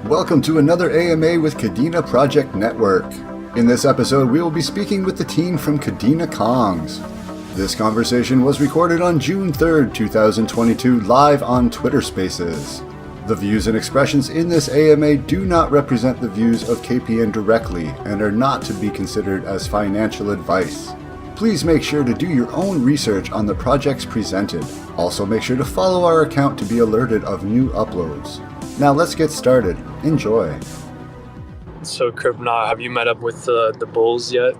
Welcome to another AMA with Kadena Project Network. In this episode, we will be speaking with the team from Kadena Kongs. This conversation was recorded on June 3rd, 2022, live on Twitter Spaces. The views and expressions in this AMA do not represent the views of KPN directly and are not to be considered as financial advice. Please make sure to do your own research on the projects presented. Also, make sure to follow our account to be alerted of new uploads. Now let's get started. Enjoy. So, Kripna, have you met up with the Bulls yet?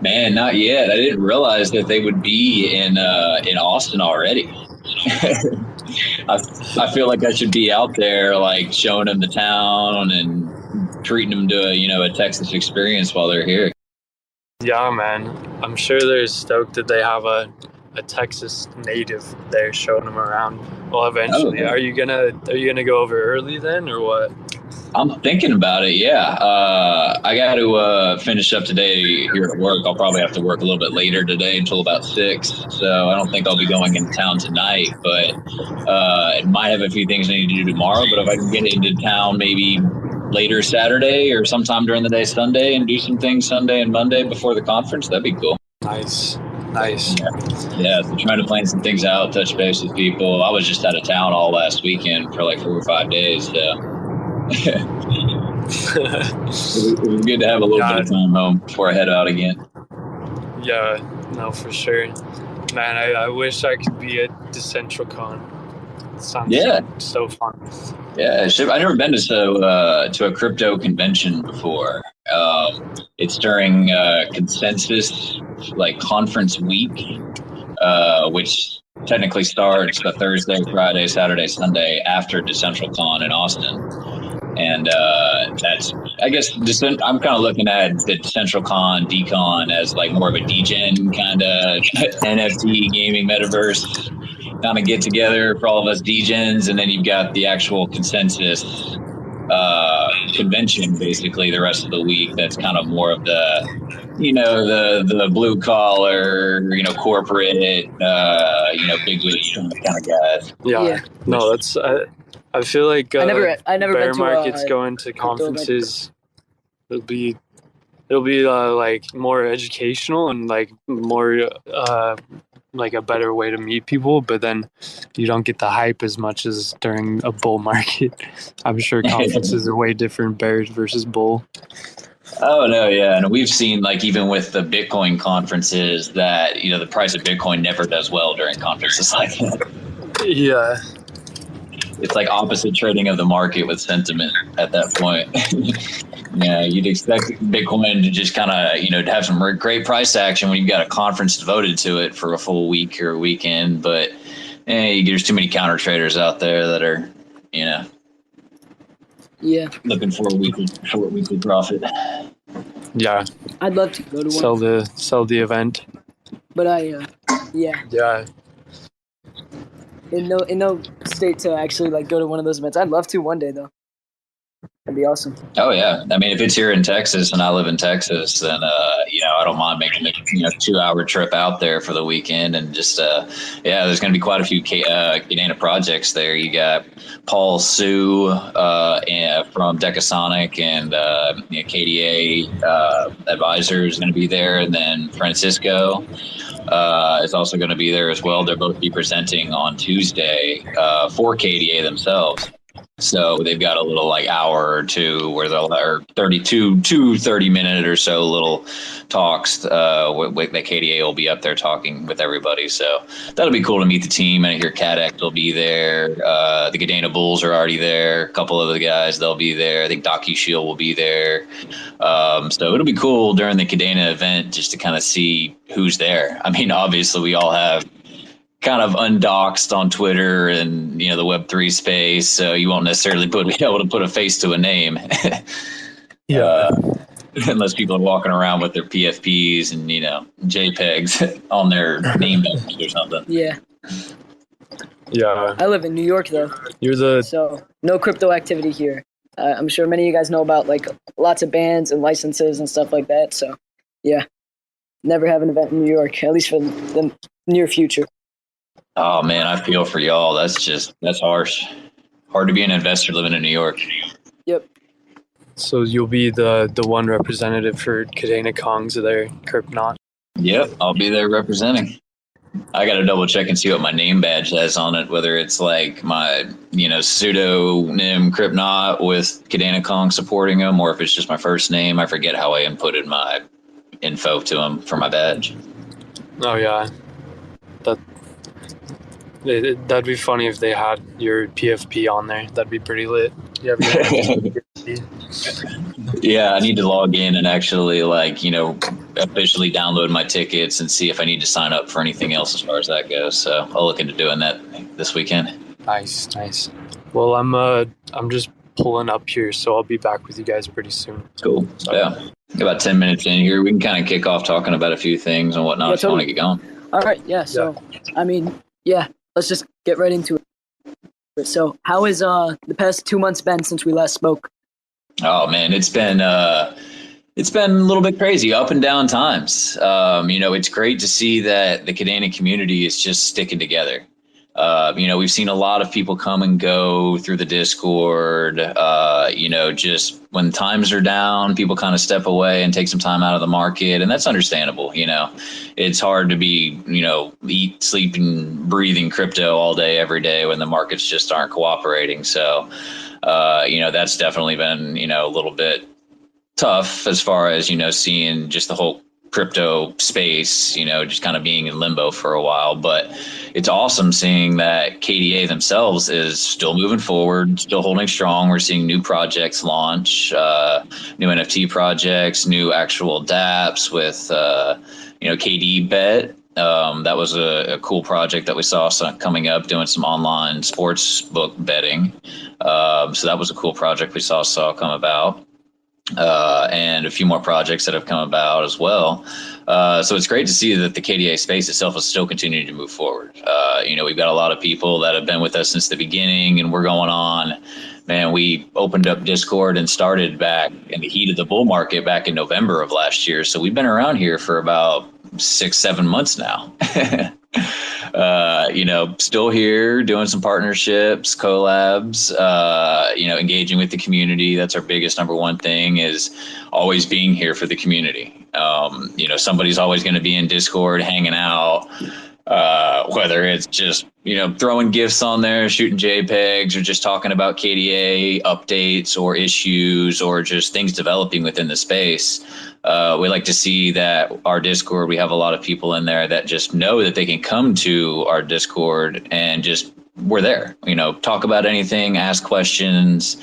Man, not yet. I didn't realize that they would be in Austin already. I feel like I should be out there, like showing them the town and treating them to a Texas experience while they're here. Yeah, man. I'm sure they're stoked that they have a Texas native there showing them around. Well, eventually, Oh. Are you gonna go over early then, or what? I'm thinking about it, yeah. I got to finish up today here at work. I'll probably have to work a little bit later today until about 6. So I don't think I'll be going into town tonight, but it might have a few things I need to do tomorrow. But if I can get into town maybe later Saturday or sometime during the day Sunday and do some things Sunday and Monday before the conference, that'd be cool. Nice. Yeah, so trying to plan some things out, touch base with people. I was just out of town all last weekend for like 4 or 5 days, so it was good to have a little bit of time home before I head out again. Yeah, no, for sure. Man, I wish I could be at DecentralCon. It sounds so fun. Yeah, I've never been to a crypto convention before. It's during Consensus conference week, which technically starts the Thursday, Friday, Saturday, Sunday after DecentralCon in Austin. And that's, I guess, I'm kind of looking at the DecentralCon, DCon as like more of a DGen kind of NFT gaming metaverse kind of get together for all of us DGens. And then you've got the actual Consensus convention basically the rest of the week. That's kind of more of the blue collar, corporate, big wig kind of guys. Yeah. No, that's. I feel like I never bear been to markets going to conferences. It'll be like more educational and like more like a better way to meet people, but then you don't get the hype as much as during a bull market. I'm sure conferences are way different, bears versus bull. Oh no, yeah, and we've seen like even with the Bitcoin conferences that the price of Bitcoin never does well during conferences like that. Yeah. It's like opposite trading of the market with sentiment at that point. Yeah, you'd expect Bitcoin to just kind of, to have some great price action when you've got a conference devoted to it for a full week or a weekend. But there's too many counter traders out there that are, looking for a weekly profit. Yeah. I'd love to go to one. Sell the event. But Yeah. In no state to actually go to one of those events. I'd love to one day though. That'd be awesome. Oh yeah, I mean if it's here in Texas and I live in Texas, then I don't mind making a 2-hour trip out there for the weekend and just there's going to be quite a few Kadena projects there. You got Paul Sue from Decasonic and KDA Advisors is going to be there, and then Francisco is also going to be there as well. They'll both be presenting on Tuesday for KDA themselves. So they've got a little hour or two where they'll, or 30-minute or so little talks that KDA will be up there talking with everybody. So that'll be cool to meet the team. And I hear KadenaEcosystem will be there. The Kadena Bulls are already there. A couple of the guys, they'll be there. I think DocuShield will be there. So it'll be cool during the Kadena event just to kind of see who's there. I mean, obviously we all have kind of undoxed on Twitter and the Web3 space, so you won't necessarily be able to put a face to a name. Unless people are walking around with their PFPs and JPEGs on their name badge or something. Yeah. Yeah. I live in New York though. So no crypto activity here. I'm sure many of you guys know about lots of bans and licenses and stuff like that. So yeah, never have an event in New York, at least for the near future. Oh man, I feel for y'all. That's harsh. Hard to be an investor living in New York. So you'll be the one representative for Kadena Kongs there, Kryptonot. Yep, I'll be there representing. I got to double check and see what my name badge has on it, whether it's like my, pseudonym Kryptonot with Kadena Kongs supporting him, or if it's just my first name. I forget how I inputted my info to him for my badge. Oh yeah, that'd be funny if they had your PFP on there. That'd be pretty lit. Yeah. Yeah, I need to log in and actually officially download my tickets and see if I need to sign up for anything else as far as that goes. So I'll look into doing that this weekend. Nice. Well, I'm just pulling up here, so I'll be back with you guys pretty soon. Cool. So, yeah. About 10 minutes in here, we can kind of kick off talking about a few things and whatnot if you want to get going. All right. Yeah. So, let's just get right into it. So how has the past 2 months been since we last spoke? Oh man, it's been a little bit crazy, up and down times. It's great to see that the Kadena community is just sticking together. We've seen a lot of people come and go through the Discord. Just when times are down, people kind of step away and take some time out of the market, and that's understandable. It's hard to be, eat, sleep, and breathing crypto all day, every day when the markets just aren't cooperating. So, that's definitely been, a little bit tough as far as, seeing just the whole crypto space, just kind of being in limbo for a while. But it's awesome seeing that KDA themselves is still moving forward, still holding strong. We're seeing new projects launch, new NFT projects, new actual dApps with, KD Bet. That was a cool project that we saw coming up, doing some online sports book betting. So that was a cool project we saw come about. And a few more projects that have come about as well. So it's great to see that the KDA space itself is still continuing to move forward. We've got a lot of people that have been with us since the beginning, and we're going on. Man, we opened up Discord and started back in the heat of the bull market back in November of last year. So we've been around here for about 6-7 months now. Still here doing some partnerships, collabs, engaging with the community. That's our biggest number one thing, is always being here for the community. Somebody's always going to be in Discord hanging out, whether it's just, throwing GIFs on there, shooting JPEGs, or just talking about KDA updates or issues or just things developing within the space. We like to see that our Discord, we have a lot of people in there that just know that they can come to our Discord and just, we're there, talk about anything, ask questions,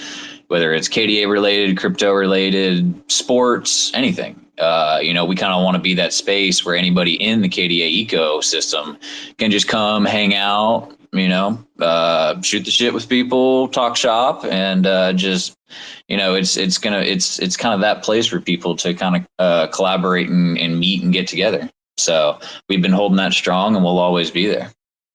whether it's KDA related, crypto related, sports, anything. We kind of want to be that space where anybody in the KDA ecosystem can just come hang out, shoot the shit with people, talk shop, and it's kind of that place for people to kind of collaborate and meet and get together. So we've been holding that strong, and we'll always be there.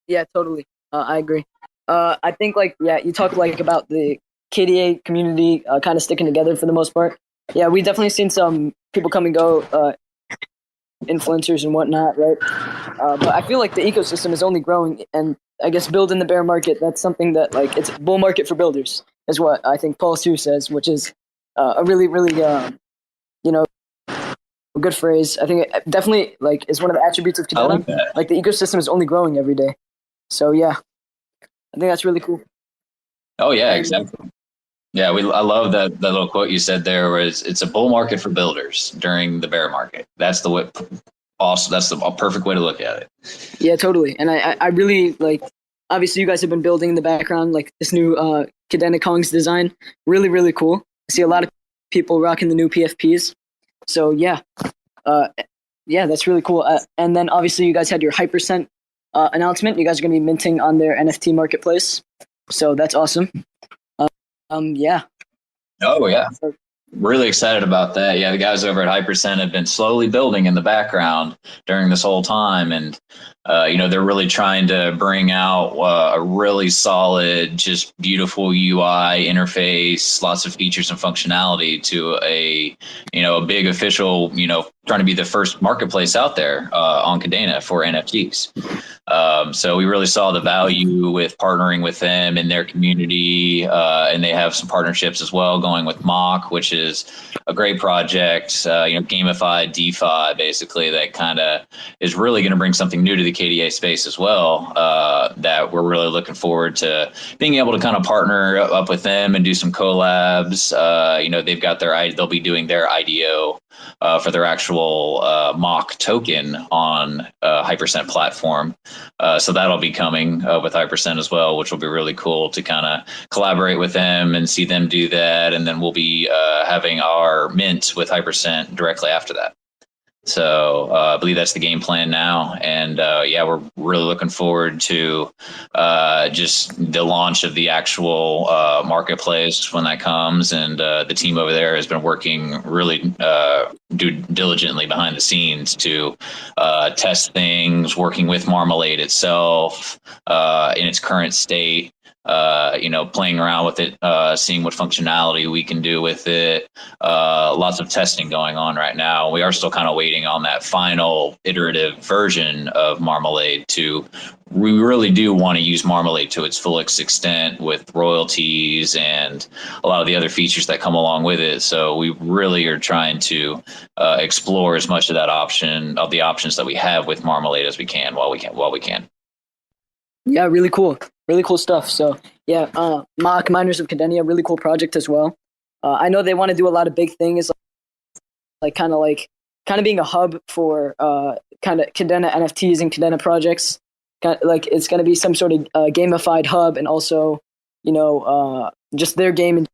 Yeah, totally. I agree. I think you talk about the KDA community kind of sticking together for the most part. Yeah, we definitely seen some people come and go, influencers and whatnot, right? But I feel like the ecosystem is only growing, and I guess building the bear market, that's something that it's a bull market for builders, is what I think Paul Su says, which is a really, really, a good phrase. I think it definitely is one of the attributes of Kadena. The ecosystem is only growing every day. So yeah, I think that's really cool. Oh yeah, exactly. Yeah, I love that little quote you said there, where it's a bull market for builders during the bear market. That's the way. Also, that's the perfect way to look at it. Yeah, totally. And I really obviously you guys have been building in the background, this new Kadena Kongs design. Really, really cool. I see a lot of people rocking the new PFPs. So yeah, that's really cool. And then obviously you guys had your Hypercent announcement. You guys are going to be minting on their NFT marketplace. So that's awesome. Yeah. Oh yeah. Really excited about that. Yeah, the guys over at Hypercent have been slowly building in the background during this whole time, and they're really trying to bring out a really solid, just beautiful UI interface, lots of features and functionality to a big official, trying to be the first marketplace out there on Kadena for NFTs. So we really saw the value with partnering with them in their community, and they have some partnerships as well going with Mock, which is a great project, gamified DeFi, basically, that kind of is really going to bring something new to the KDA space as well, that we're really looking forward to being able to kind of partner up with them and do some collabs. They've got they'll be doing their IDO for their actual mock token on Hypercent platform. So that'll be coming with Hypercent as well, which will be really cool to kind of collaborate with them and see them do that. And then we'll be having our mint with Hypercent directly after that. So I believe that's the game plan now. And we're really looking forward to just the launch of the actual marketplace when that comes. And the team over there has been working really diligently behind the scenes to test things, working with Marmalade itself in its current state. Playing around with it, seeing what functionality we can do with it. Lots of testing going on right now. We are still kind of waiting on that final iterative version of Marmalade we really do want to use Marmalade to its fullest extent with royalties and a lot of the other features that come along with it. So we really are trying to explore as much of the options that we have with Marmalade as we can while we can. Yeah, really cool. Really cool stuff. So yeah, Mock Miners of Kadena, really cool project as well. I know they want to do a lot of big things, like kind of being a hub for kind of Kadena NFTs and Kadena projects. Like it's going to be some sort of gamified hub, and also just their game in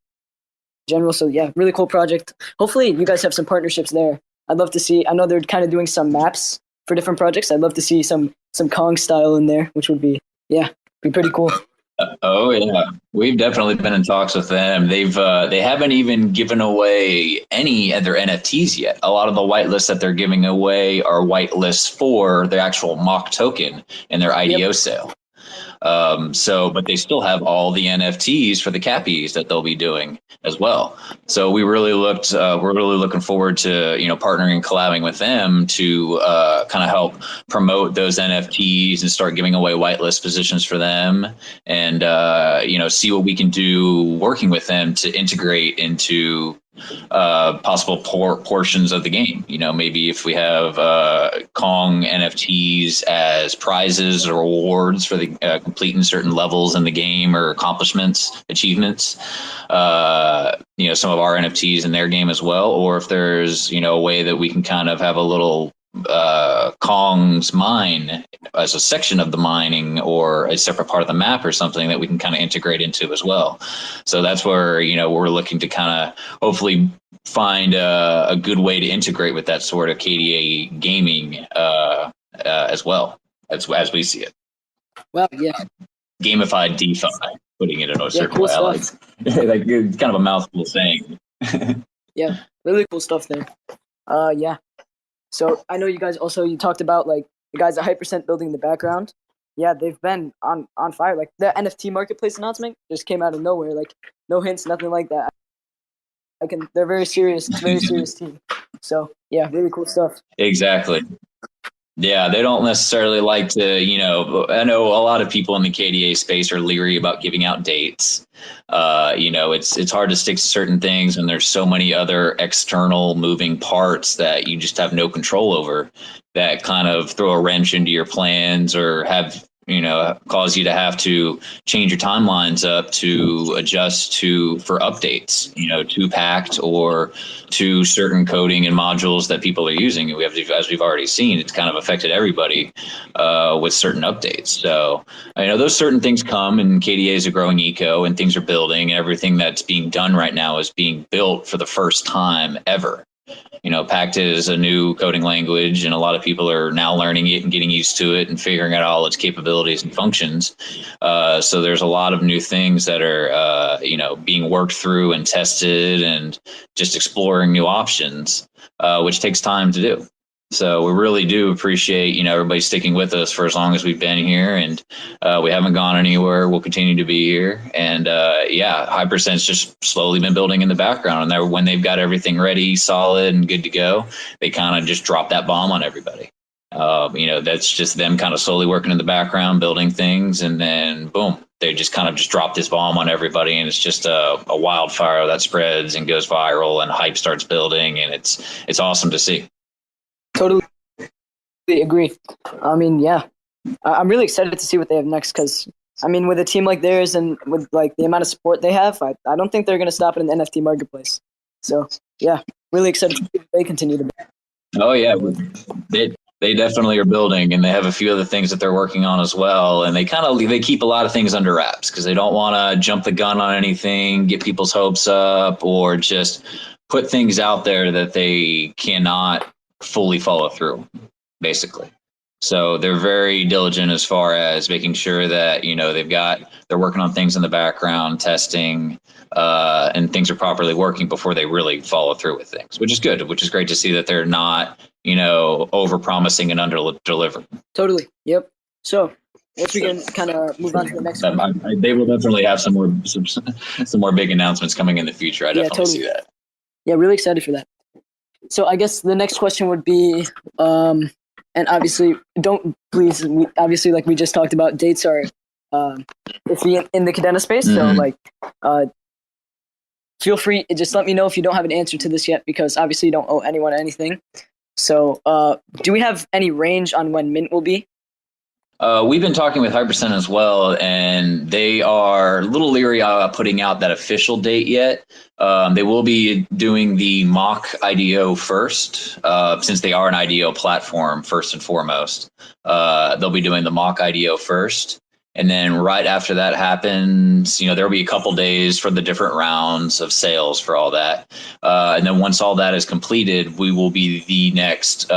general. So yeah, really cool project. Hopefully you guys have some partnerships there. I'd love to see. I know they're kind of doing some maps for different projects. I'd love to see some Kongz style in there, which would be pretty cool. Oh yeah, we've definitely been in talks with them. They haven't even given away any of their NFTs yet. A lot of the whitelists that they're giving away are whitelists for the actual mock token in their IDO sale. But they still have all the NFTs for the cappies that they'll be doing as well. So we're really looking forward to, partnering and collabing with them to kind of help promote those NFTs and start giving away whitelist positions for them, and see what we can do working with them to integrate into possible portions of the game. Maybe if we have Kong NFTs as prizes or rewards for the completing certain levels in the game or achievements, some of our NFTs in their game as well, or if there's a way that we can kind of have a little Kong's mine as a section of the mining or a separate part of the map or something that we can kind of integrate into as well. So that's where we're looking to kind of hopefully find a good way to integrate with that sort of KDA gaming as well as we see it. Well, yeah, gamified DeFi, putting it in a certain cool way. stuff. Like it's kind of a mouthful saying. Yeah, really cool stuff there. Yeah. So I know you guys also, you talked about like the guys at Hypercent building in the background. Yeah, they've been on fire. Like the NFT marketplace announcement just came out of nowhere. Like no hints, nothing like that. They're very serious. It's a very serious team. So yeah, really cool stuff. Exactly. Yeah, they don't necessarily like to, I know a lot of people in the KDA space are leery about giving out dates. It's hard to stick to certain things, and there's so many other external moving parts that you just have no control over that kind of throw a wrench into your plans or have, cause you to have to change your timelines up to adjust for updates, to Pact or to certain coding and modules that people are using. As we've already seen, it's kind of affected everybody with certain updates. So, those certain things come, and KDA is a growing eco, and things are building, and everything that's being done right now is being built for the first time ever. Pact is a new coding language, and a lot of people are now learning it and getting used to it and figuring out all its capabilities and functions. So there's a lot of new things that are, being worked through and tested, and just exploring new options, which takes time to do. So we really do appreciate, everybody sticking with us for as long as we've been here, and we haven't gone anywhere. We'll continue to be here. And Hypercent's just slowly been building in the background. And when they've got everything ready, solid, and good to go, they kind of just drop that bomb on everybody. That's just them kind of slowly working in the background, building things, and then boom, they just kind of just drop this bomb on everybody, and it's just a wildfire that spreads and goes viral, and hype starts building, and it's awesome to see. Totally agree. I mean, yeah, I'm really excited to see what they have next because, I mean, with a team like theirs and with like the amount of support they have, I don't think they're going to stop in the NFT marketplace. So yeah, really excited to see what they continue to build. Oh yeah, they definitely are building, and they have a few other things that they're working on as well. And they keep a lot of things under wraps because they don't want to jump the gun on anything, get people's hopes up, or just put things out there that they cannot fully follow through, basically. So they're very diligent as far as making sure that, they're working on things in the background, testing, and things are properly working before they really follow through with things, which is good, which is great to see that they're not, over promising and under delivering. Totally. Yep. So once we can kind of move on to the next one. They will definitely have some more big announcements coming in the future. I definitely see that. Yeah, really excited for that. So I guess the next question would be, and obviously, obviously, like we just talked about, dates are iffy in the Kadena space. Mm-hmm. So, feel free, just let me know if you don't have an answer to this yet, because obviously you don't owe anyone anything. So, do we have any range on when mint will be? We've been talking with Hypercent as well, and they are a little leery about putting out that official date yet. They will be doing the mock IDO first, since they are an IDO platform first and foremost. They'll be doing the mock IDO first. And then right after that happens, there'll be a couple days for the different rounds of sales for all that. And then once all that is completed, we will be the next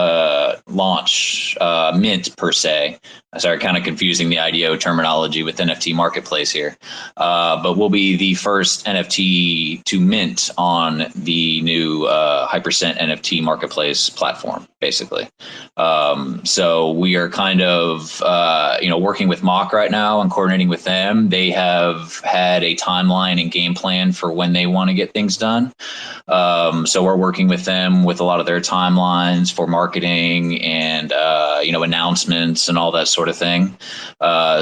launch, mint per se. I started kind of confusing the IDO terminology with NFT marketplace here. But we'll be the first NFT to mint on the new Hypercent NFT marketplace platform, basically. So we are kind of, working with Mock right now and coordinating with them. They have had a timeline and game plan for when they want to get things done. So we're working with them with a lot of their timelines for marketing and, announcements and all that sort of thing.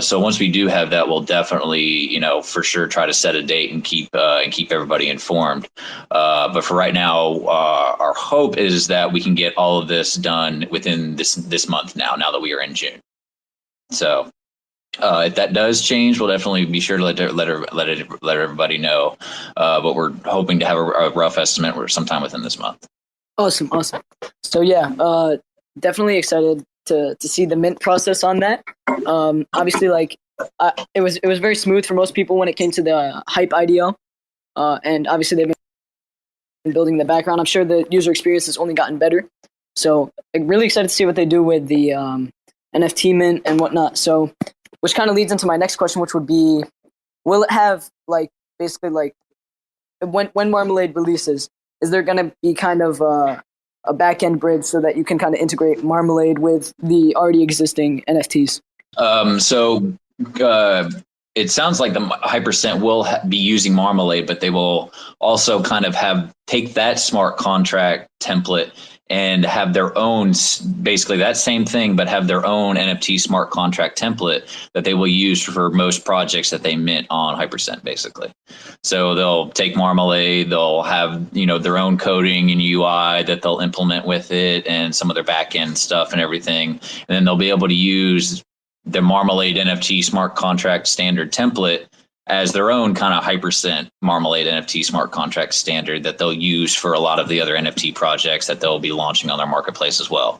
So once we do have that, we'll definitely, for sure try to set a date and keep everybody informed. But for right now, our hope is that we can get all of this done within this month now that we are in June. So if that does change, we'll definitely be sure to let everybody know. But we're hoping to have a rough estimate sometime within this month. Awesome. So yeah, definitely excited to see the mint process on that. Obviously, it was very smooth for most people when it came to the hype IDO, and obviously they've been building the background. I'm sure the user experience has only gotten better. So I'm really excited to see what they do with the NFT mint and whatnot. So, which kind of leads into my next question, which would be, will it have basically when Marmalade releases, is there going to be kind of a back-end bridge so that you can kind of integrate Marmalade with the already existing NFTs? So it sounds like the Hypercent will be using Marmalade, but they will also kind of take that smart contract template and have their own, basically that same thing, but have their own NFT smart contract template that they will use for most projects that they mint on Hypercent, basically. So they'll take Marmalade, they'll have, their own coding and UI that they'll implement with it and some of their back end stuff and everything. And then they'll be able to use the Marmalade NFT smart contract standard template as their own kind of Hypercent Marmalade NFT smart contract standard that they'll use for a lot of the other NFT projects that they'll be launching on their marketplace as well.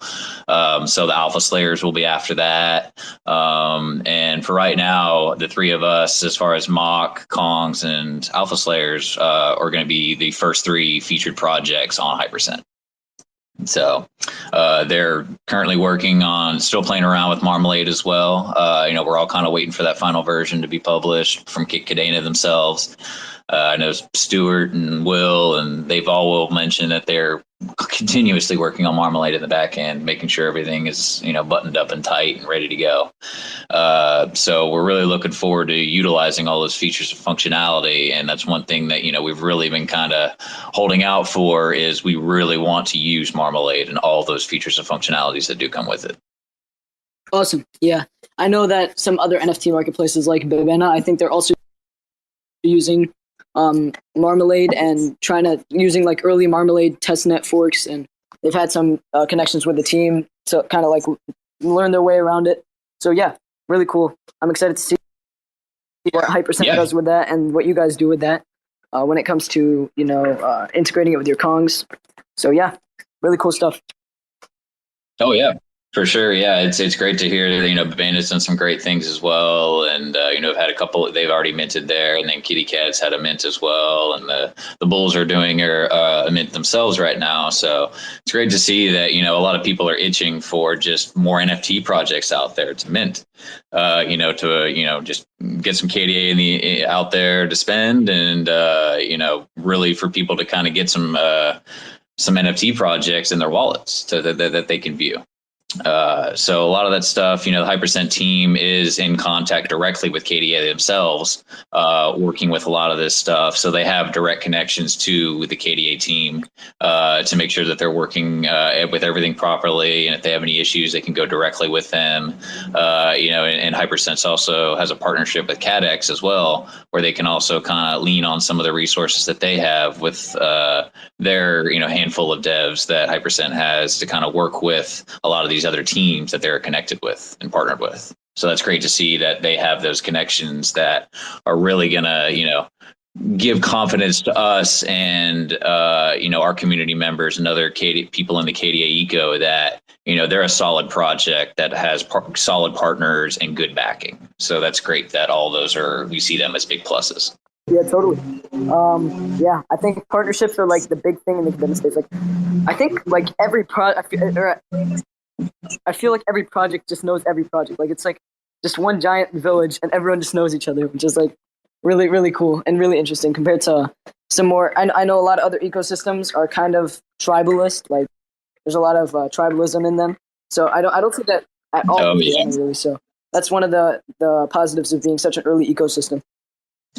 So the Alpha Slayers will be after that. And for right now, the three of us, as far as Mock, Kongz, and Alpha Slayers, are going to be the first three featured projects on Hypercent. So they're currently working on still playing around with Marmalade as well. We're all kind of waiting for that final version to be published from Kadena themselves. I know Stuart and Will, and they've all mentioned that they're continuously working on Marmalade in the back end, making sure everything is, buttoned up and tight and ready to go. So we're really looking forward to utilizing all those features and functionality. And that's one thing that, we've really been kind of holding out for, is we really want to use Marmalade and all those features and functionalities that do come with it. Awesome. Yeah, I know that some other NFT marketplaces like Kadena, I think they're also using Marmalade and using like early Marmalade testnet forks, and they've had some connections with the team to kind of like learn their way around it. So yeah, really cool. I'm excited to see what Hypercent does with that and what you guys do with that when it comes to integrating it with your Kongs. So yeah, really cool stuff. Oh yeah, for sure. Yeah, it's great to hear that, Kadena's done some great things as well, and I've had a couple. They've already minted there, and then Kitty Cat's had a mint as well, and the Bulls are doing a mint themselves right now. So it's great to see that a lot of people are itching for just more NFT projects out there to mint. Just get some KDA out there to spend, and really for people to kind of get some NFT projects in their wallets that they can view. So a lot of that stuff, the Hypercent team is in contact directly with KDA themselves, working with a lot of this stuff. So they have direct connections to the KDA team to make sure that they're working with everything properly. And if they have any issues, they can go directly with them. And Hypercent also has a partnership with KadeX as well, where they can also kind of lean on some of the resources that they have with their handful of devs that Hypercent has to kind of work with a lot of these other teams that they're connected with and partnered with. So that's great to see that they have those connections that are really gonna give confidence to us and our community members and other people in the KDA eco that they're a solid project that has solid partners and good backing. So that's great that all those we see them as big pluses. Yeah, totally. I think partnerships are like the big thing in the Kadena space. Like, I think like every I feel like every project just knows every project. Like it's like just one giant village and everyone just knows each other, which is like really, really cool and really interesting compared to some more. I know a lot of other ecosystems are kind of tribalist. Like there's a lot of tribalism in them. So I don't see that at all. Really. So that's one of the positives of being such an early ecosystem.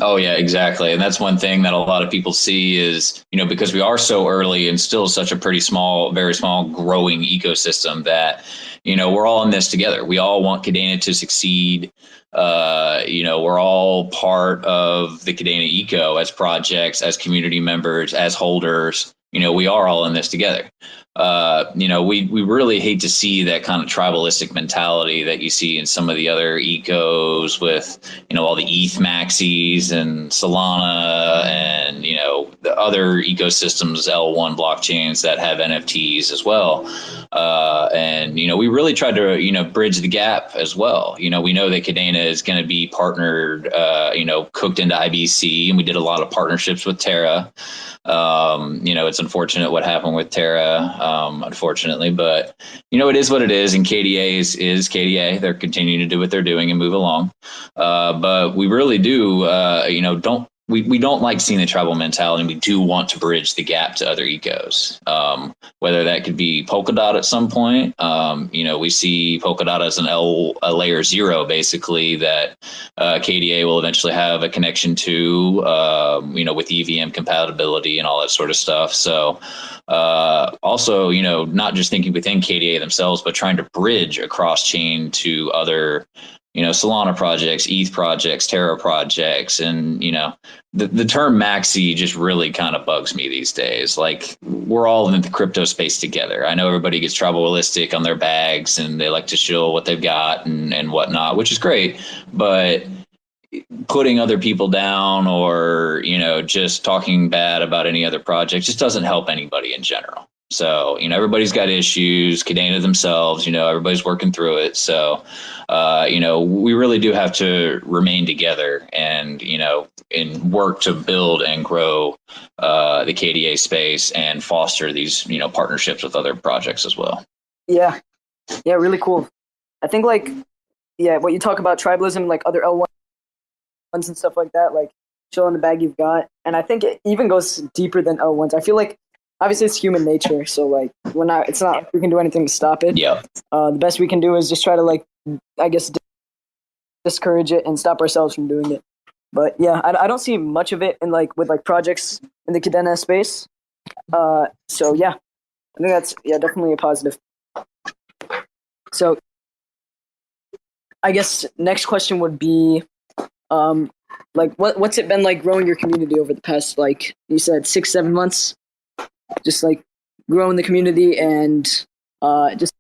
Oh, yeah, exactly. And that's one thing that a lot of people see is, because we are so early and still such a very small growing ecosystem that, we're all in this together. We all want Kadena to succeed. We're all part of the Kadena eco as projects, as community members, as holders. We are all in this together. We really hate to see that kind of tribalistic mentality that you see in some of the other ecos with, all the ETH maxis and Solana and, the other ecosystems, L1 blockchains that have NFTs as well. We really tried to, bridge the gap as well. We know that Kadena is going to be partnered, cooked into IBC, and we did a lot of partnerships with Terra. It's unfortunate what happened with Terra, unfortunately, but it is what it is, and KDA is KDA. They're continuing to do what they're doing and move along. But we really do, we don't like seeing the tribal mentality, and we do want to bridge the gap to other ecos. Whether that could be Polkadot at some point. We see Polkadot as a layer 0, basically, that KDA will eventually have a connection to, with EVM compatibility and all that sort of stuff. So also, not just thinking within KDA themselves, but trying to bridge across chain to other Solana projects, ETH projects, Terra projects, and the term maxi just really kind of bugs me these days. Like, we're all in the crypto space together. I know everybody gets tribalistic on their bags and they like to show what they've got and whatnot, which is great, but putting other people down or just talking bad about any other project just doesn't help anybody in general. So, everybody's got issues, Kadena themselves, everybody's working through it. So, we really do have to remain together and, and work to build and grow the KDA space and foster these, partnerships with other projects as well. Yeah. Yeah, really cool. I think what you talk about tribalism, like other L1s and stuff like that, like show in the bag you've got. And I think it even goes deeper than L1s. I feel like obviously it's human nature, so like it's not like we can do anything to stop it. Yeah. The best we can do is just try to discourage it and stop ourselves from doing it. But yeah, I don't see much of it in with projects in the Kadena space. So yeah, I think that's definitely a positive. So I guess next question would be, like what's it been like growing your community over the past, like you said, 6-7 months? Just like growing the community and just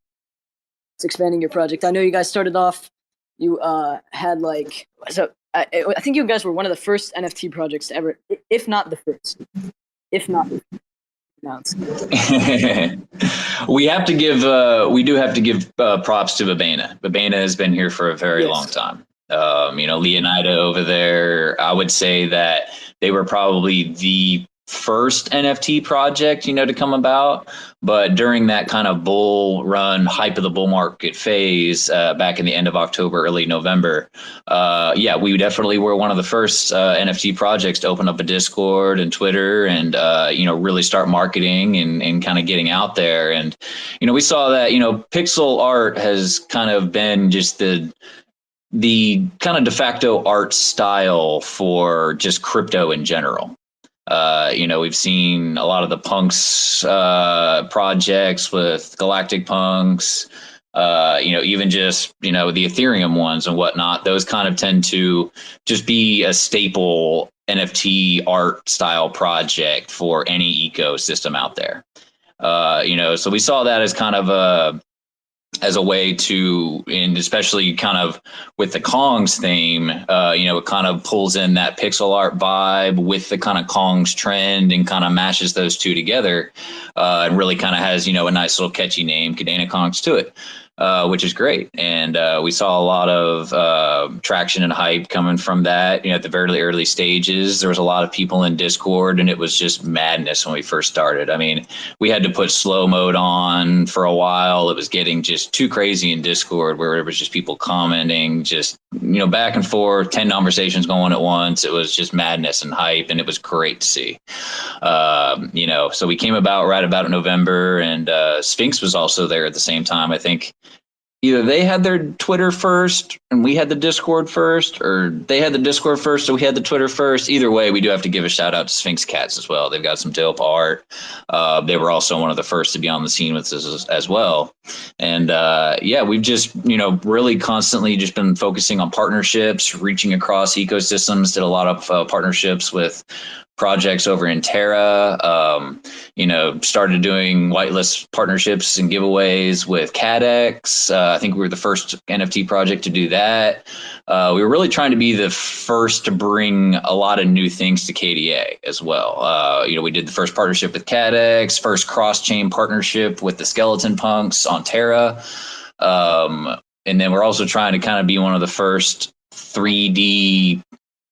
expanding your project. I know you guys started off. You had like I think you guys were one of the first NFT projects to ever, if not the first, if not the first. We have to give props to Babena. Babena has been here for a very long time. Leonida over there, I would say that they were probably the first NFT project, to come about. But during that kind of bull run, hype of the bull market phase, back in the end of October, early November, we definitely were one of the first NFT projects to open up a Discord and Twitter and, really start marketing and kind of getting out there. And, we saw that, pixel art has kind of been just the kind of de facto art style for just crypto in general. We've seen a lot of the punks projects with Galactic Punks, even just, the Ethereum ones and whatnot. Those kind of tend to just be a staple NFT art style project for any ecosystem out there. So we saw that as kind of as a way to, and especially kind of with the Kongz theme, it kind of pulls in that pixel art vibe with the kind of Kongz trend and kind of mashes those two together, and really kind of has, a nice little catchy name, Kadena Kongs, to it. Which is great. And we saw a lot of traction and hype coming from that. At the very early stages, there was a lot of people in Discord, and it was just madness when we first started. I mean, we had to put slow mode on for a while. It was getting just too crazy in Discord, where it was just people commenting, just, back and forth, 10 conversations going at once. It was just madness and hype, and it was great to see. So we came about right about November, and Sphinx was also there at the same time. I think either they had their Twitter first and we had the Discord first, or they had the Discord first so we had the Twitter first. Either way, we do have to give a shout out to Sphinx Cats as well. They've got some dope art. They were also one of the first to be on the scene with us as well. And we've just, really constantly just been focusing on partnerships, reaching across ecosystems, did a lot of partnerships with projects over in Terra, started doing whitelist partnerships and giveaways with KadeX. I think we were the first NFT project to do that. We were really trying to be the first to bring a lot of new things to KDA as well. We did the first partnership with KadeX, first cross-chain partnership with the Skeleton Punks on Terra. And then we're also trying to kind of be one of the first 3D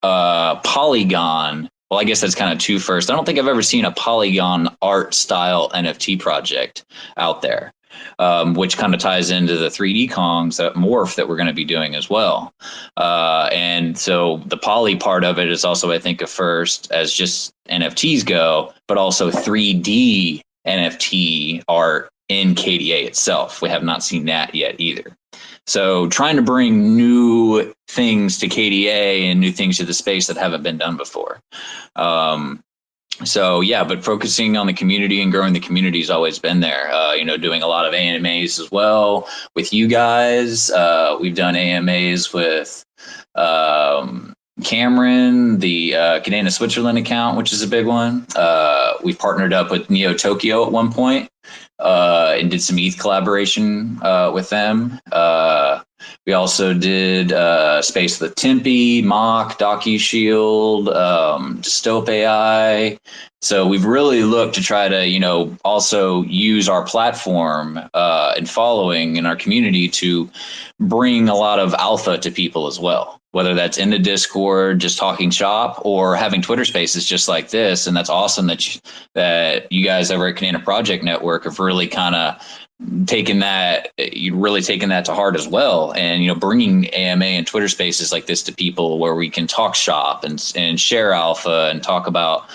Polygon. Well, I guess that's kind of two first. I don't think I've ever seen a Polygon art style NFT project out there, which kind of ties into the 3D Kongs, that morph that we're going to be doing as well. And so the poly part of it is also, I think, a first as just NFTs go, but also 3D NFT art in KDA itself. We have not seen that yet either. So trying to bring new things to KDA and new things to the space that haven't been done before. But focusing on the community and growing the community has always been there. Doing a lot of AMAs as well with you guys. We've done AMAs with Cameron, the Kadena Switzerland account, which is a big one. We've partnered up with Neo Tokyo at one point. And did some ETH collaboration with them. We also did space with Tempe, Mock, DocuShield, Dystope AI. So we've really looked to try to, also use our platform and following in our community to bring a lot of alpha to people as well, whether that's in the Discord, just talking shop, or having Twitter spaces just like this. And that's awesome that you guys over at Kadena Project Network have really kind of taken that to heart as well. And, bringing AMA and Twitter spaces like this to people where we can talk shop and share alpha and talk about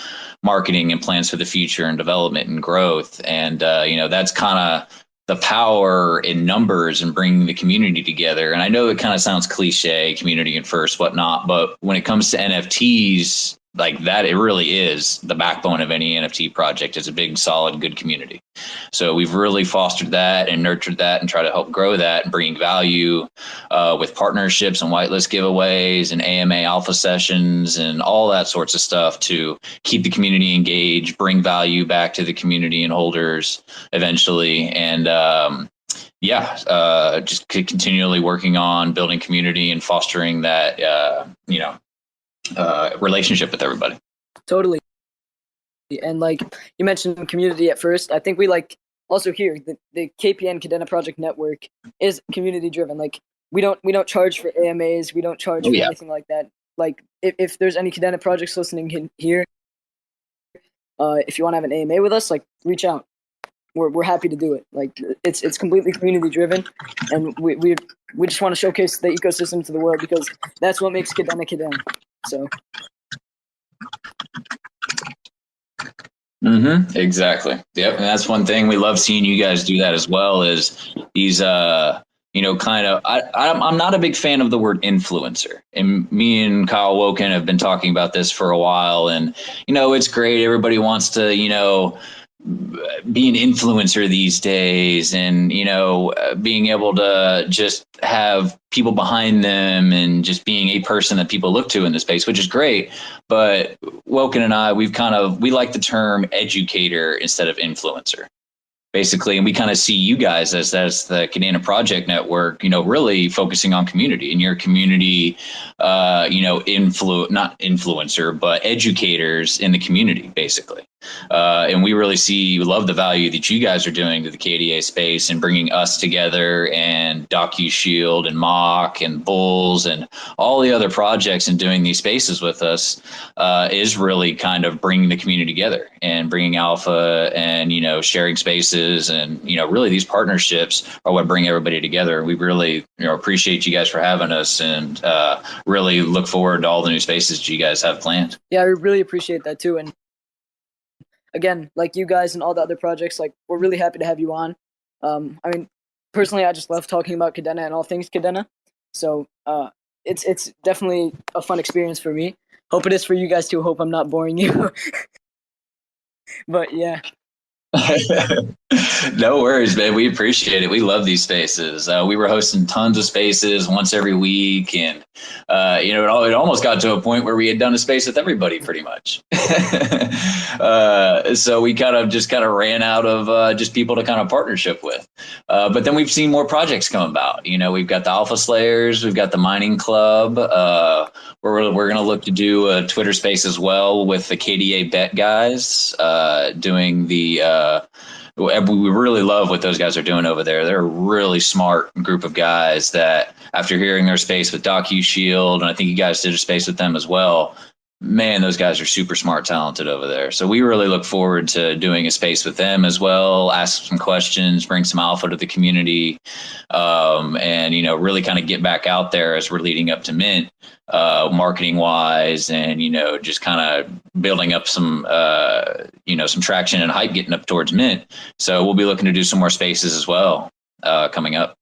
marketing and plans for the future and development and growth. And, that's kind of the power in numbers and bringing the community together. And I know it kind of sounds cliche, community and first, whatnot, but when it comes to NFTs, like that, it really is the backbone of any NFT project. It's a big, solid, good community. So we've really fostered that and nurtured that and try to help grow that and bring value with partnerships and whitelist giveaways and AMA alpha sessions and all that sorts of stuff to keep the community engaged, bring value back to the community and holders eventually. And just continually working on building community and fostering that, relationship with everybody. Totally. And like you mentioned community at first, I think we also here the KPN Kadena Project Network is community driven. Like we don't charge for AMAs, we don't charge for anything like that. Like if there's any Kadena projects listening here, if you want to have an AMA with us, like reach out. We're happy to do it. Like it's completely community driven, and we just want to showcase the ecosystem to the world because that's what makes Kadena. So. Exactly. Yep. And that's one thing we love seeing you guys do that as well is these, I'm not a big fan of the word influencer, and me and Kyle Woken have been talking about this for a while, and, it's great. Everybody wants to, be an influencer these days and, being able to just have people behind them and just being a person that people look to in the space, which is great. But Woken and I, we like the term educator instead of influencer. Basically, and we kind of see you guys as the Kadena Project Network, really focusing on community and your community, not influencer, but educators in the community, basically. And we really love the value that you guys are doing to the KDA space and bringing us together and DocuShield and Mock and Bulls and all the other projects and doing these spaces with us is really kind of bringing the community together and bringing alpha and, sharing spaces. And, really these partnerships are what bring everybody together. We really, appreciate you guys for having us and really look forward to all the new spaces that you guys have planned. Yeah, I really appreciate that too. And again, like you guys and all the other projects, like we're really happy to have you on. Personally, I just love talking about Kadena and all things Kadena. So it's definitely a fun experience for me. Hope it is for you guys too. Hope I'm not boring you. But yeah. No worries, man. We appreciate it. We love these spaces. We were hosting tons of spaces once every week, and it almost got to a point where we had done a space with everybody pretty much. So we kind of ran out of just people to kind of partnership with. But then we've seen more projects come about. We've got the Alpha Slayers, we've got the Mining Club. We're going to look to do a Twitter space as well with the KDA Bet guys doing the. We really love what those guys are doing over there. They're a really smart group of guys that after hearing their space with DocuShield, and I think you guys did a space with them as well, man, those guys are super smart, talented over there. So we really look forward to doing a space with them as well, ask some questions, bring some alpha to the community, and, really kind of get back out there as we're leading up to Mint, marketing wise, and, just kind of building up some, some traction and hype getting up towards Mint. So we'll be looking to do some more spaces as well coming up.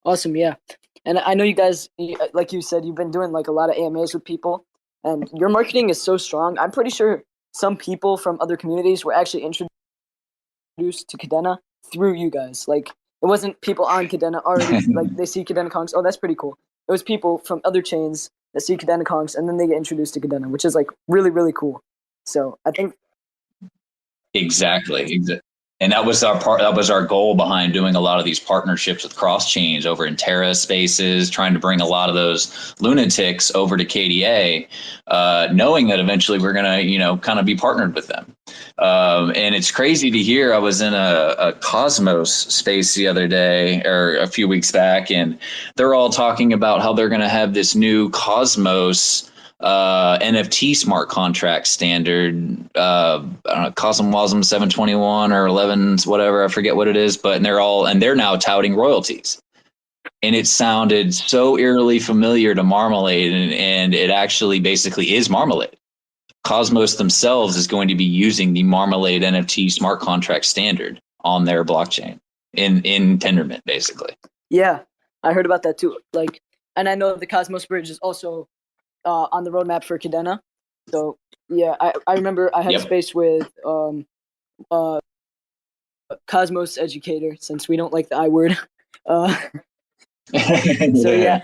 Awesome. Yeah. And I know you guys, like you said, you've been doing like a lot of AMAs with people. And your marketing is so strong. I'm pretty sure some people from other communities were actually introduced to Kadena through you guys. Like it wasn't people on Kadena already, like they see Kadena Kongs. Oh, that's pretty cool. It was people from other chains that see Kadena Kongs and then they get introduced to Kadena, which is like really, really cool. So I think. Exactly. And that was our goal behind doing a lot of these partnerships with cross chains over in Terra spaces, trying to bring a lot of those lunatics over to KDA, knowing that eventually we're going to, kind of be partnered with them. And it's crazy to hear. I was in a Cosmos space the other day or a few weeks back, and they're all talking about how they're going to have this new Cosmos NFT smart contract standard, I don't know, CosmWasm 721 or 11, whatever, I forget what it is, but they're now touting royalties. And it sounded so eerily familiar to Marmalade, and it actually basically is Marmalade. Cosmos themselves is going to be using the Marmalade NFT smart contract standard on their blockchain in Tendermint, basically. Yeah, I heard about that too. And I know the Cosmos bridge is also on the roadmap for Kadena. So yeah, I remember I had a Yep. space with Cosmos Educator, since we don't like the I word. So yeah,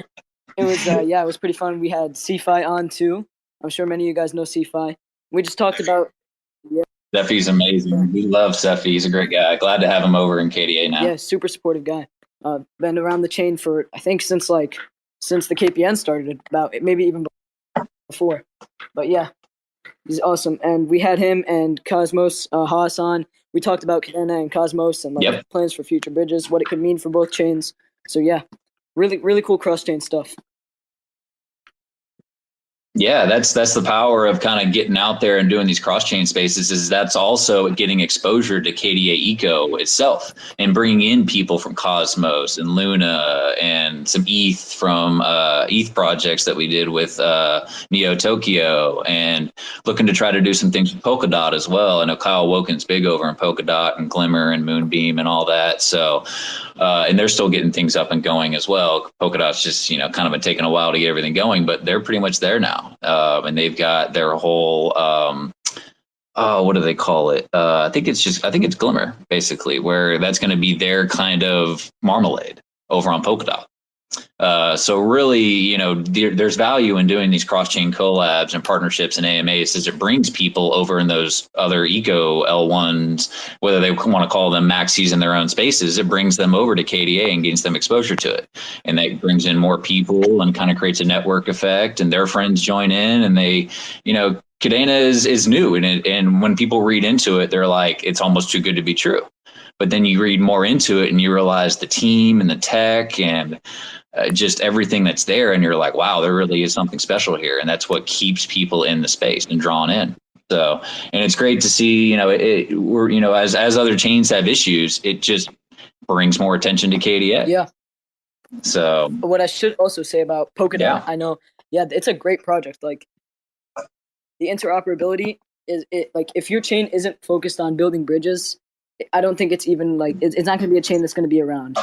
it was pretty fun. We had CFI on too. I'm sure many of you guys know CFI. We just talked about Seffi's amazing. We love Seffi. He's a great guy. Glad to have him over in KDA now. super supportive guy. Been around the chain for I think since the KPN started, about maybe even before. But yeah, he's awesome. And we had him and Cosmos Haas on. We talked about Kadena and Cosmos and plans for future bridges, what it could mean for both chains. So yeah, really cool cross chain stuff. Yeah, that's the power of kind of getting out there and doing these cross-chain spaces. Is that's also getting exposure to KDA Eco itself and bringing in people from Cosmos and Luna and some ETH from ETH projects that we did with Neo Tokyo, and looking to try to do some things with Polkadot as well. I know Kyle Woken's big over in Polkadot and Glimmer and Moonbeam and all that. So, and they're still getting things up and going as well. Polkadot's just kind of been taking a while to get everything going, but they're pretty much there now. And they've got their whole what do they call it? I think it's Glimmer, basically, where that's going to be their kind of Marmalade over on Polkadot. So really, there's value in doing these cross-chain collabs and partnerships and AMAs, as it brings people over in those other eco L1s, whether they want to call them maxis in their own spaces. It brings them over to KDA and gains them exposure to it, and that brings in more people and kind of creates a network effect, and their friends join in, and they, Kadena is new, and when people read into it, they're like, it's almost too good to be true. But then you read more into it and you realize the team and the tech and just everything that's there, and you're like, wow, there really is something special here. And that's what keeps people in the space and drawn in. So, and it's great to see, as other chains have issues, it just brings more attention to KDA. Yeah. So what I should also say about Polkadot, I know, it's a great project. Like, the interoperability is it, like, if your chain isn't focused on building bridges, I don't think it's even like it's not going to be a chain that's going to be around,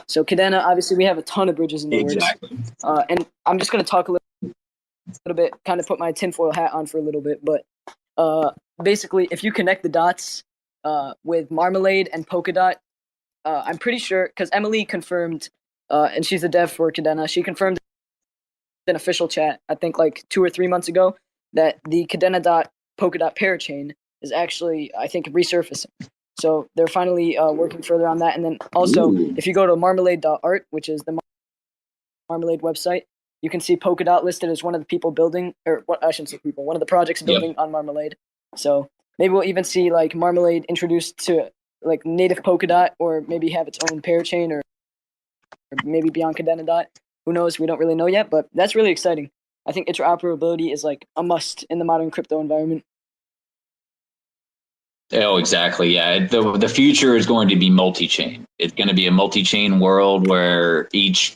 So Kadena, obviously, we have a ton of bridges in the works, and I'm just going to talk a little bit, kind of put my tinfoil hat on for a little bit. But basically, if you connect the dots with Marmalade and Polkadot, I'm pretty sure, because Emily confirmed, and she's a dev for Kadena, she confirmed in an official chat, I think like 2 or 3 months ago, that the Kadena.Polkadot parachain is actually, I think, resurfacing. So they're finally working further on that. And then also, if you go to marmalade.art, which is the Marmalade website, you can see Polkadot listed as one of the people building, or what I shouldn't say people, one of the projects building on Marmalade. So maybe we'll even see like Marmalade introduced to like native Polkadot, or maybe have its own parachain, or maybe beyond Kadena. Who knows? We don't really know yet, but that's really exciting. I think interoperability is like a must in the modern crypto environment. Oh, exactly. Yeah. The future is going to be multi-chain. It's going to be a multi-chain world where each,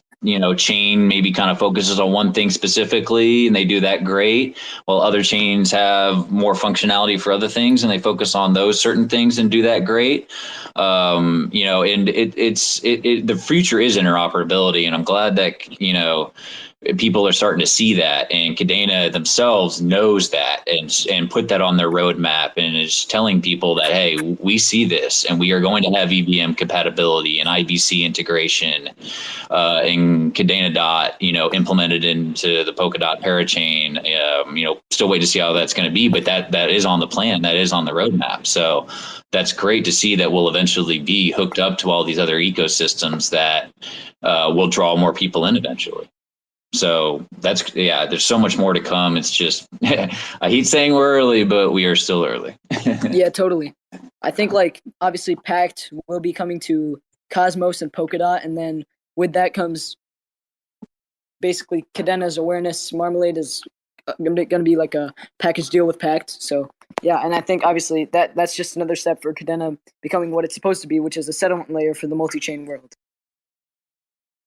chain maybe kind of focuses on one thing specifically, and they do that great, while other chains have more functionality for other things and they focus on those certain things and do that great. And the future is interoperability, and I'm glad that, people are starting to see that, and Kadena themselves knows that and put that on their roadmap and is telling people that, hey, we see this and we are going to have EVM compatibility and IBC integration and Kadena dot, implemented into the Polkadot parachain. Still wait to see how that's going to be, but that is on the plan, that is on the roadmap. So that's great to see that we'll eventually be hooked up to all these other ecosystems that will draw more people in eventually. So there's so much more to come. It's just, I hate saying we're early, but we are still early. Yeah, totally. I think like obviously Pact will be coming to Cosmos and Polkadot, and then with that comes basically Kadena's awareness. Marmalade is going to be like a package deal with Pact. So yeah, and I think obviously that's just another step for Kadena becoming what it's supposed to be, which is a settlement layer for the multi-chain world.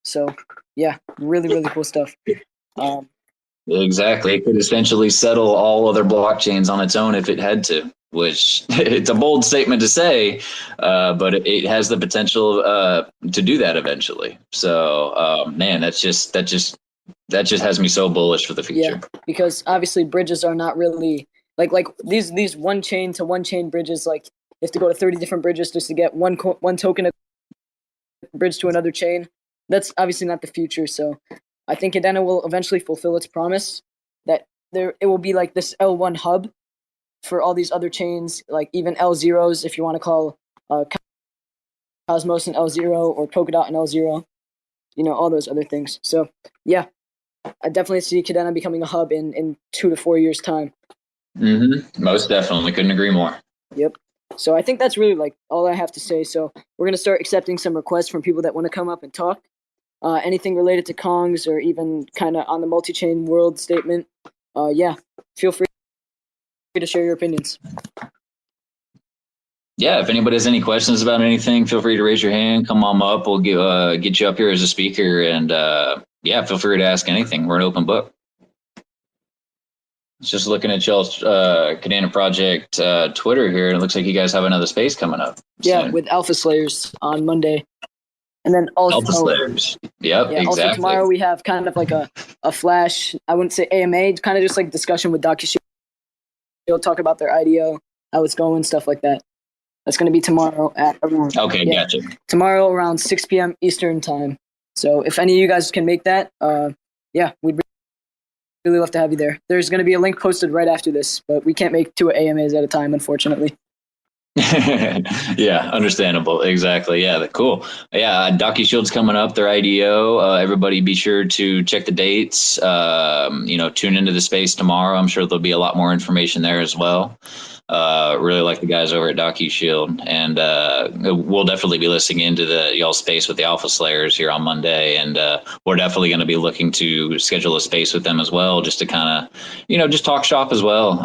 So yeah, really cool stuff. Exactly. It could essentially settle all other blockchains on its own if it had to, which it's a bold statement to say, but it has the potential to do that eventually. So man, that just that just has me so bullish for the future. Yeah, because obviously bridges are not really like these one chain to one chain bridges. Like you have to go to 30 different bridges just to get one token of bridge to another chain. That's obviously not the future. So I think Kadena will eventually fulfill its promise that it will be like this L1 hub for all these other chains, like even L0s if you want to call Cosmos an L0 or Polkadot an L0, all those other things. So yeah, I definitely see Kadena becoming a hub in 2 to 4 years time. Most definitely, couldn't agree more. Yep. So I think that's really like all I have to say. So we're gonna start accepting some requests from people that want to come up and talk. Anything related to Kongz or even kind of on the multi-chain world statement. Yeah, feel free to share your opinions. Yeah, if anybody has any questions about anything, feel free to raise your hand. Come on up. We'll get you up here as a speaker, and yeah, feel free to ask anything. We're an open book. Just looking at y'all's Kadena Project Twitter here, and it looks like you guys have another space coming up. Yeah, soon. with Alpha Slayers on Monday. And then also Alpha Slayers. Yep, exactly. Also tomorrow we have kind of like a flash, I wouldn't say AMA, kind of just like discussion with DocuShield. They'll talk about their IDO, how it's going, stuff like that. That's going to be tomorrow at around. Okay, gotcha. Tomorrow around 6 p.m. Eastern time. So if any of you guys can make that, yeah, we'd really love to have you there. There's going to be a link posted right after this, but we can't make 2 AMAs at a time, unfortunately. Yeah, understandable. Exactly. Yeah, cool. Yeah, DocuShield's coming up, their IDO. Everybody be sure to check the dates. Tune into the space tomorrow. I'm sure there'll be a lot more information there as well. Really like the guys over at DocuShield, and we'll definitely be listening into y'all space with the Alpha Slayers here on Monday, and we're definitely going to be looking to schedule a space with them as well, just to kind of, just talk shop as well,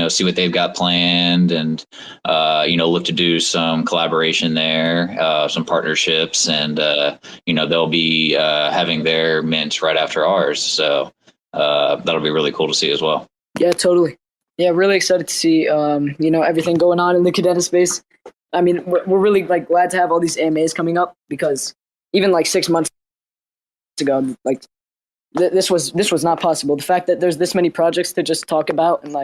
see what they've got planned, and look to do some collaboration there, some partnerships, and they'll be having their mint right after ours, so that'll be really cool to see as well. Yeah, totally. Yeah, really excited to see, everything going on in the Kadena space. I mean, we're really like glad to have all these AMAs coming up, because even like 6 months ago, like this was not possible. The fact that there's this many projects to just talk about and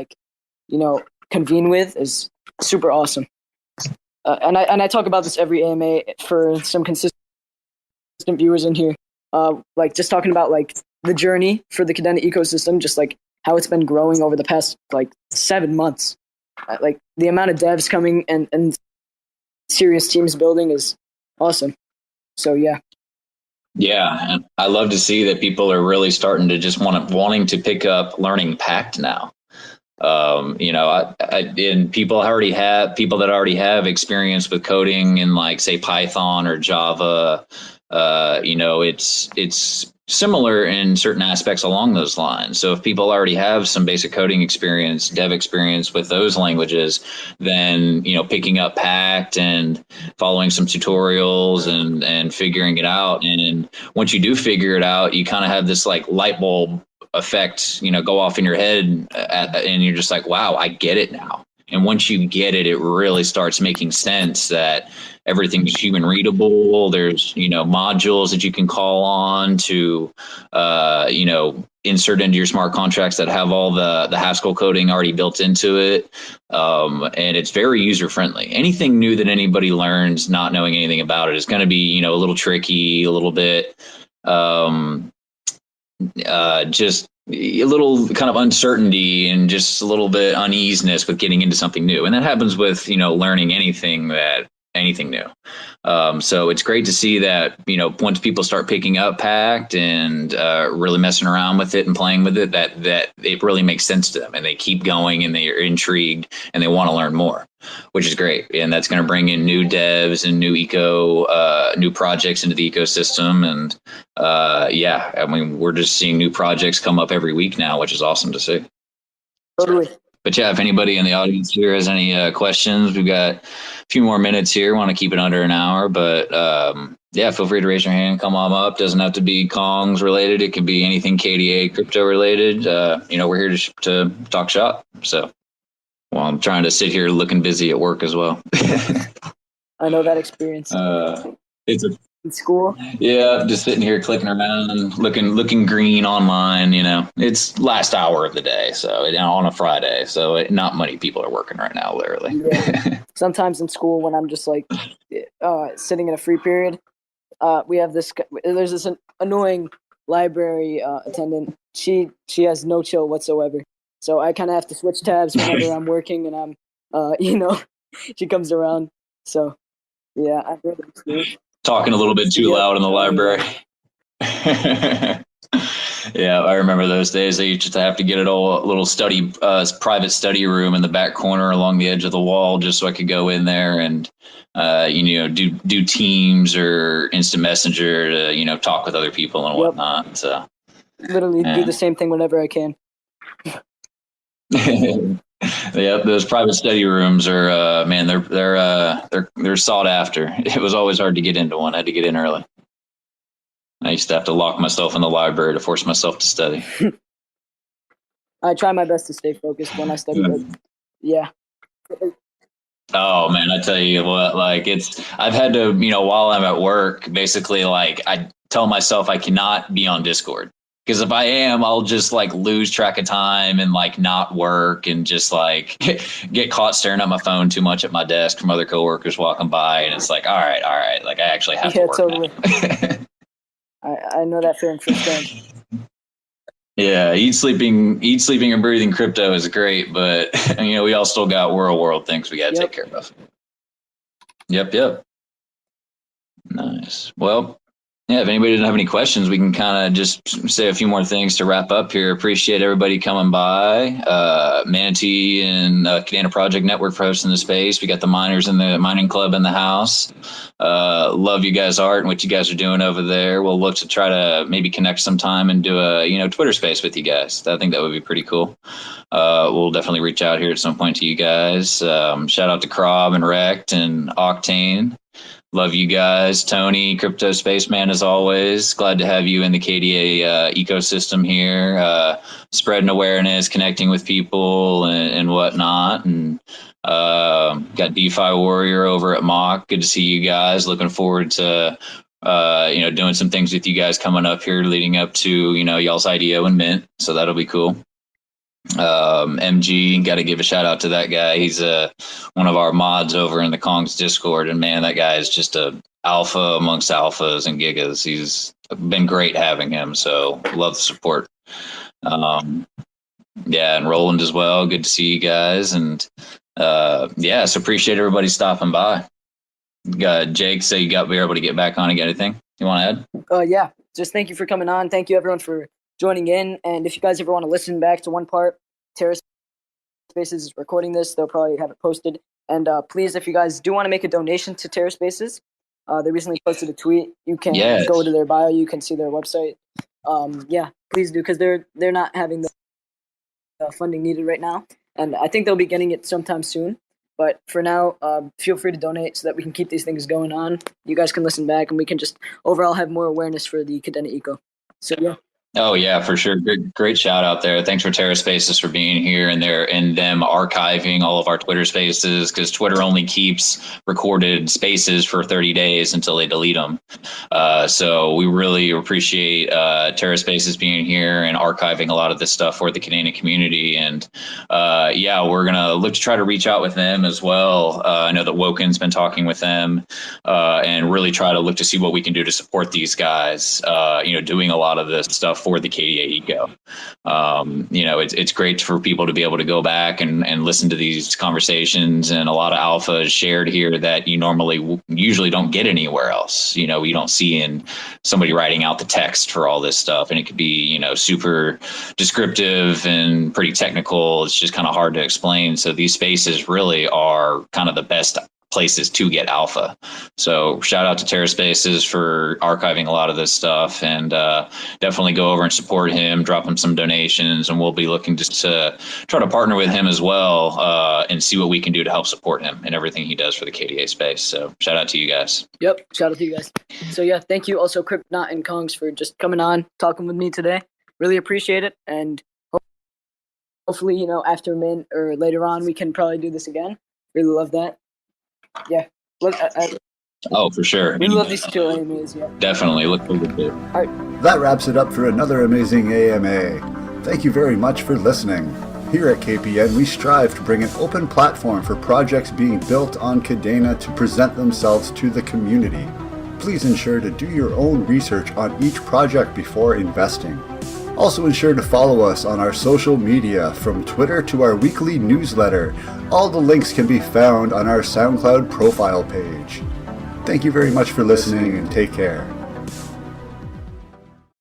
convene with is super awesome. And I talk about this every AMA for some consistent viewers in here. Just talking about like the journey for the Kadena ecosystem, just like how it's been growing over the past 7 months. Like the amount of devs coming and serious teams building is awesome. So yeah. Yeah, and I love to see that people are really starting to just wanting to pick up learning Pact now. And people that already have experience with coding in say Python or Java. It's similar in certain aspects along those lines. So if people already have some basic coding experience, dev experience with those languages, then, picking up Pact and following some tutorials and figuring it out. And once you do figure it out, you kind of have this light bulb effect, go off in your head and you're just like, wow, I get it now. And once you get it, it really starts making sense that everything's human readable. There's, modules that you can call on to, insert into your smart contracts that have all the Haskell coding already built into it. And it's very user friendly. Anything new that anybody learns not knowing anything about it is going to be, a little tricky, a little bit, just a little kind of uncertainty and just a little bit uneasiness with getting into something new. And that happens with, learning anything new. So it's great to see that, once people start picking up Pact and really messing around with it and playing with it, that it really makes sense to them and they keep going and they're intrigued and they want to learn more, which is great. And that's going to bring in new devs and new projects into the ecosystem. And we're just seeing new projects come up every week now, which is awesome to see. Totally. But yeah, if anybody in the audience here has any questions, we've got a few more minutes here. Want to keep it under an hour, but feel free to raise your hand, come on up. Doesn't have to be Kongz related. It could be anything KDA crypto related. We're here to talk shop. So, I'm trying to sit here looking busy at work as well. I know that experience. in school. Yeah, just sitting here clicking around, looking green online. It's last hour of the day, so on a Friday, so not many people are working right now, literally. Yeah. Sometimes in school when I'm just like sitting in a free period, we have there's this annoying library attendant. She has no chill whatsoever. So I kind of have to switch tabs whenever I'm working and I'm, she comes around. So yeah, I'd rather school. Talking a little bit too loud in the library. Yeah, I remember those days. They used to have to get a little study, private study room in the back corner along the edge of the wall, just so I could go in there and, do Teams or Instant Messenger to, talk with other people and whatnot. So literally do the same thing whenever I can. Yeah, those private study rooms are, man, they're sought after. It was always hard to get into one. I had to get in early. I used to have to lock myself in the library to force myself to study. I try my best to stay focused when I study, but yeah. Oh man, I tell you what, I've had to, while I'm at work, basically I tell myself I cannot be on Discord. Because if I am, I'll just lose track of time and not work and just get caught staring at my phone too much at my desk from other coworkers walking by. And it's all right. I actually have to work totally. now. I know that feeling firsthand. Yeah, eat, sleeping, and breathing crypto is great, but we all still got world things we got to take care of. Yep. Nice. Well, yeah, if anybody doesn't have any questions, we can kind of just say a few more things to wrap up here. Appreciate everybody coming by. Manatee and Kadena Project Network for hosting the space. We got the miners in the mining club in the house. Love you guys' art and what you guys are doing over there. We'll look to try to maybe connect sometime and do a Twitter space with you guys. I think that would be pretty cool. We'll definitely reach out here at some point to you guys. Shout out to Krob and Rect and Octane. Love you guys. Tony, Crypto Spaceman, as always. Glad to have you in the KDA ecosystem here, spreading awareness, connecting with people and whatnot. And got DeFi Warrior over at Mock. Good to see you guys. Looking forward to doing some things with you guys coming up here, leading up to y'all's IDO and Mint. So that'll be cool. MG, got to give a shout out to that guy. He's one of our mods over in the Kongz Discord, and man, that guy is just a alpha amongst alphas and gigas. He's been great having him, so love the support. And Roland as well. Good to see you guys, and so appreciate everybody stopping by. Jake, so you were able to get back on and get anything you want to add? Yeah, just thank you for coming on. Thank you everyone for joining in. And if you guys ever want to listen back to one part, Terra Spaces is recording this. They'll probably have it posted. And please, if you guys do want to make a donation to Terra Spaces, they recently posted a tweet. You can go to their bio. You can see their website. Please do, because they're not having the funding needed right now. And I think they'll be getting it sometime soon. But for now, feel free to donate so that we can keep these things going on. You guys can listen back, and we can just overall have more awareness for the Kadena Eco. So, yeah. Oh yeah, for sure. Great shout out there. Thanks for Terra Spaces for being here and them archiving all of our Twitter spaces, because Twitter only keeps recorded spaces for 30 days until they delete them. So we really appreciate Terra Spaces being here and archiving a lot of this stuff for the Kadena community. And we're gonna look to try to reach out with them as well. I know that Woken's been talking with them and really try to look to see what we can do to support these guys. Doing a lot of this stuff for the KDA Eco. It's great for people to be able to go back and listen to these conversations, and a lot of alpha is shared here that you usually don't get anywhere else. You don't see in somebody writing out the text for all this stuff, and it could be super descriptive and pretty technical. It's just kind of hard to explain. So these spaces really are kind of the best places to get alpha. So shout out to Terra Spaces for archiving a lot of this stuff, and definitely go over and support him, drop him some donations, and we'll be looking to try to partner with him as well and see what we can do to help support him and everything he does for the KDA space. So shout out to you guys. Yep, shout out to you guys. So yeah, thank you also Kryptonot and Kongs for just coming on, talking with me today. Really appreciate it, and hopefully, after Mint or later on, we can probably do this again. Really love that. Yeah. Oh, for sure. We love these chill AMAs, yeah. Definitely. Look forward to it. That wraps it up for another amazing AMA. Thank you very much for listening. Here at KPN, we strive to bring an open platform for projects being built on Kadena to present themselves to the community. Please ensure to do your own research on each project before investing. Also ensure to follow us on our social media, from Twitter to our weekly newsletter. All the links can be found on our SoundCloud profile page. Thank you very much for listening, and take care.